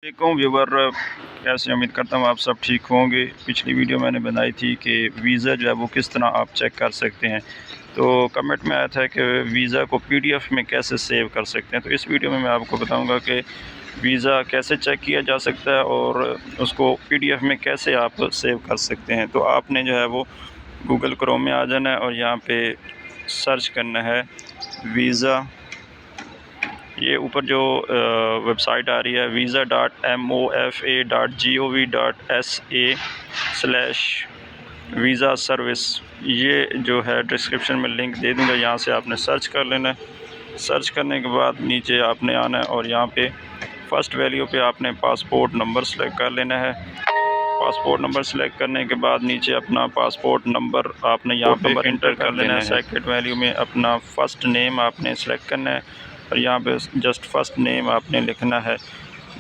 वालेकुम व्यूवर, कैसे उम्मीद करता हूँ आप सब ठीक होंगे। पिछली वीडियो मैंने बनाई थी कि वीज़ा जो है वो किस तरह आप चेक कर सकते हैं। तो कमेंट में आया था कि वीज़ा को पीडीएफ में कैसे सेव कर सकते हैं। तो इस वीडियो में मैं आपको बताऊंगा कि वीज़ा कैसे चेक किया जा सकता है और उसको पीडीएफ में कैसे आप सेव कर सकते हैं। तो आपने जो है वो गूगल क्रोम में आ जाना है और यहाँ पर सर्च करना है वीज़ा। ये ऊपर जो वेबसाइट आ रही है visa.mofa.gov.sa/वीज़ा सर्विस, ये जो है डिस्क्रिप्शन में लिंक दे दूँगा, यहाँ से आपने सर्च कर लेना है। सर्च करने के बाद नीचे आपने आना है और यहाँ पे फ़र्स्ट वैल्यू पे आपने पासपोर्ट नंबर सेलेक्ट कर लेना है। पासपोर्ट नंबर सेलेक्ट करने के बाद नीचे अपना पासपोर्ट नंबर आपने यहाँ पे इंटर कर लेना है। सेकंड वैल्यू में अपना फ़र्स्ट नेम आपने सेलेक्ट करना है और यहाँ पे जस्ट फर्स्ट नेम आपने लिखना है।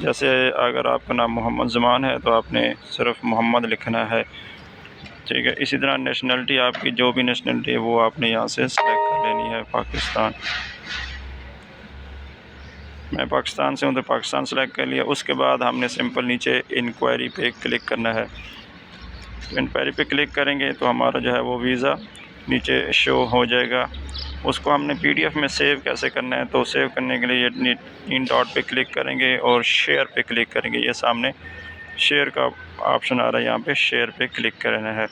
जैसे अगर आपका नाम मोहम्मद ज़मान है तो आपने सिर्फ मोहम्मद लिखना है, ठीक है। इसी तरह नेशनलिटी, आपकी जो भी नेशनलिटी है वो आपने यहाँ से सेलेक्ट कर लेनी है। पाकिस्तान, मैं पाकिस्तान से हूँ तो पाकिस्तान सेलेक्ट कर लिया। उसके बाद हमने सिंपल नीचे इंक्वायरी पे क्लिक करना है। इंक्वायरी पे क्लिक करेंगे तो हमारा जो है वो वीज़ा नीचे शो हो जाएगा। उसको हमने पीडीएफ में सेव कैसे करना है, तो सेव करने के लिए ये 3 डॉट पे क्लिक करेंगे और शेयर पे क्लिक करेंगे। ये सामने शेयर का ऑप्शन आ रहा है, यहाँ पे शेयर पे क्लिक करना है।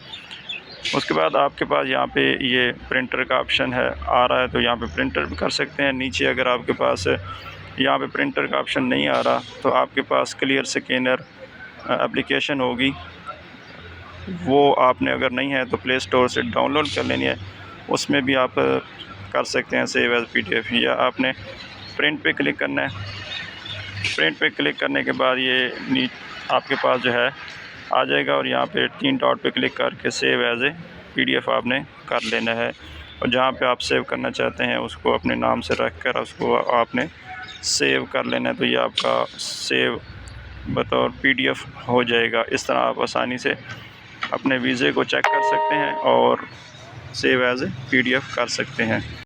उसके बाद आपके पास यहाँ पे ये प्रिंटर का ऑप्शन है आ रहा है, तो यहाँ पे प्रिंटर भी कर सकते हैं। नीचे अगर आपके पास यहाँ पे प्रिंटर का ऑप्शन नहीं आ रहा तो आपके पास क्लियर स्कैनर एप्लीकेशन होगी, वो आपने अगर नहीं है तो प्ले स्टोर से डाउनलोड कर लेनी है। उसमें भी आप कर सकते हैं सेव एज़ पीडीएफ, या आपने प्रिंट पे क्लिक करना है। प्रिंट पे क्लिक करने के बाद ये आपके पास जो है आ जाएगा और यहाँ पे 3 डॉट पे क्लिक करके सेव एज़ ए पीडीएफ आपने कर लेना है। और जहाँ पे आप सेव करना चाहते हैं उसको अपने नाम से रख कर उसको आपने सेव कर लेना है। तो ये आपका सेव बतौर पीडीएफ हो जाएगा। इस तरह आप आसानी से अपने वीज़े को चेक कर सकते हैं और सेव एज़ ए पीडीएफ कर सकते हैं।